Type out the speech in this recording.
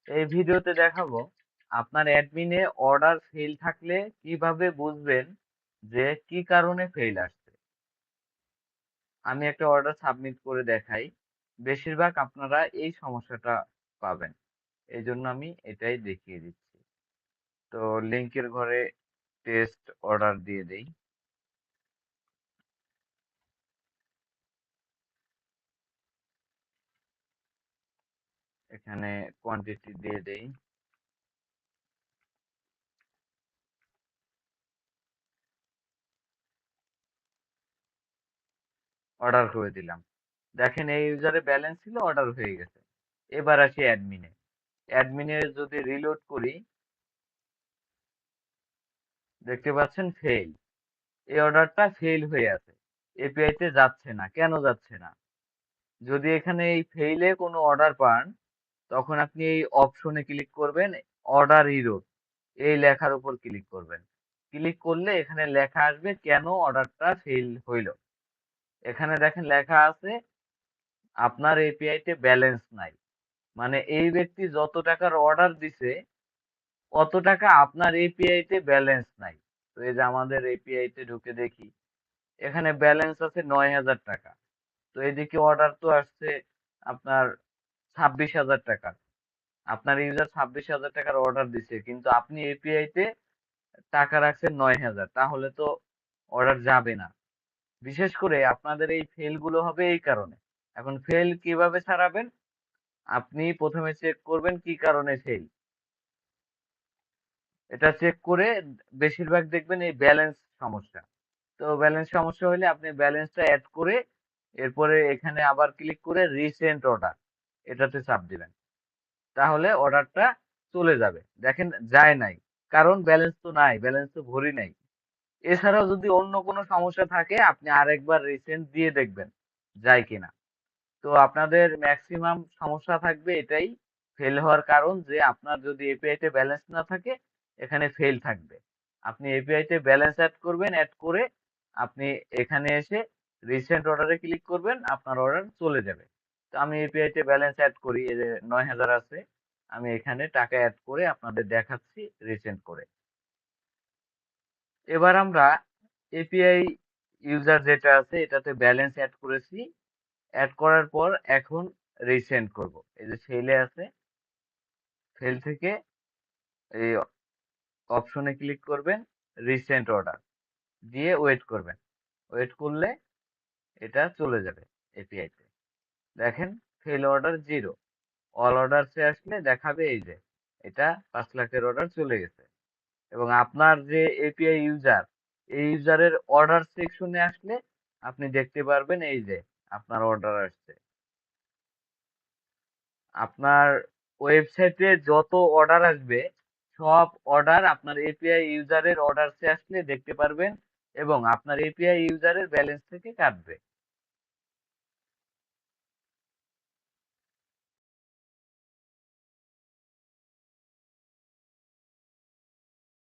এই ভিডিওতে দেখাবো আপনার অ্যাডমিনে অর্ডার ফেল থাকলে কিভাবে বুঝবেন যে কি কারণে ফেল আসছে। আমি একটা অর্ডার সাবমিট করে দেখাই। বেশিরভাগ আপনারা এই সমস্যাটা পাবেন, এই জন্য আমি এটাই দেখিয়ে দিচ্ছি। তো লিঙ্কের ঘরে টেস্ট অর্ডার দিয়ে দেই। এখানে কোয়ান্টিটি দিয়ে দেই। অর্ডার করে দিলাম। দেখেন এই ইউজারে ব্যালেন্স ছিল, অর্ডার হয়ে গেছে। এবার আসি অ্যাডমিনে। অ্যাডমিনে যদি রিলোড করি, দেখতে পাচ্ছেন ফেল। এই অর্ডারটা ফেল হয়ে আছে, এপিআই তে যাচ্ছে না। কেন যাচ্ছে না? যদি এখানে এই ফেইলে কোনো অর্ডার পান, তখন আপনি এই অপশনে ক্লিক করবেন, অর্ডার ইরর এই লেখার উপর ক্লিক করবেন। ক্লিক করলে এখানে লেখা আসবে কেন অর্ডারটা ফেল হইল। এখানে দেখেন লেখা আছে আপনার এপিআই তে ব্যালেন্স নাই। মানে এই ব্যক্তি যত টাকার অর্ডার দিছে অত টাকা আপনার এপিআই তে ব্যালেন্স নাই। তো এই যে আমাদের এপিআই তে ঢুকে দেখি, এখানে ব্যালেন্স আছে ৯,০০০ টাকা। তো এদিকে অর্ডার তো আসছে আপনার 26,০০০ টাকা। আপনার ইউজার 26,০০০ টাকার অর্ডার দিছে, কিন্তু আপনি এপিআই তে টাকা রাখছেন ৯,০০০। তাহলে তো অর্ডার যাবে না। বিশেষ করে আপনাদের এই ফেল গুলো হবে এই কারণে। এখন ফেল কিভাবে ছাড়াবেন? আপনি প্রথমে চেক করবেন কি কারণে ফেল। এটা চেক করে বেশিরভাগ দেখবেন এই ব্যালেন্স সমস্যা। তো ব্যালেন্স সমস্যা হলে আপনি ব্যালেন্সটা অ্যাড করে এরপরে এখানে আবার ক্লিক করে রিসেন্ট অর্ডার এটাতে চাপ দিবেন। তাহলে অর্ডারটা চলে যাবে। দেখেন যায় নাই, কারণ ব্যালেন্স তো নাই, ব্যালেন্স তো ভরি নাই। এছাড়াও যদি অন্য কোনো সমস্যা থাকে আপনি আরেকবার রিসেন্ট দিয়ে দেখবেন যায় কিনা। তো আপনাদের ম্যাক্সিমাম সমস্যা থাকবে এটাই, ফেল হওয়ার কারণ যে আপনার যদি এপিআই তে ব্যালেন্স না থাকে এখানে ফেল থাকবে। আপনি এপিআই তে ব্যালেন্স অ্যাড করবেন, অ্যাড করে আপনি এখানে এসে রিসেন্ট অর্ডারে ক্লিক করবেন, আপনার অর্ডার চলে যাবে। তো আমি এপিআই তে ব্যালেন্স অ্যাড করি, এই যে ৯,০০০ আছে, আমি এখানে টাকা অ্যাড করে আপনাদের দেখাচ্ছি রিসেন্ট করে। এবার আমরা এপিআই ইউজার যেটা আছে এটাতে ব্যালেন্স অ্যাড করেছি, অ্যাড করার পর এখন রিসেন্ড করব। এই যে ফেলে আছে, ফেল থেকে এই অপশনে ক্লিক করবেন, রিসেন্ট অর্ডার দিয়ে ওয়েট করবেন। ওয়েট করলে এটা চলে যাবে এপিআই তে। দেখেন ফেল অর্ডার জিরো। অল অর্ডারসে আসলে দেখাবে এই যে এটা ৫,০০,০০০ অর্ডার চলে গেছে। এবং আপনার যে এপিআই ইউজার, এই ইউজারের অর্ডার সেকশনে আসলে আপনি দেখতে পারবেন এই যে আপনার অর্ডার আসছে। আপনার ওয়েবসাইটে যত অর্ডার আসবে সব অর্ডার আপনার এপিআই ইউজারের অর্ডারসে আসলে দেখতে পারবেন, এবং আপনার এপিআই ইউজারের ব্যালেন্স থেকে কাটবে।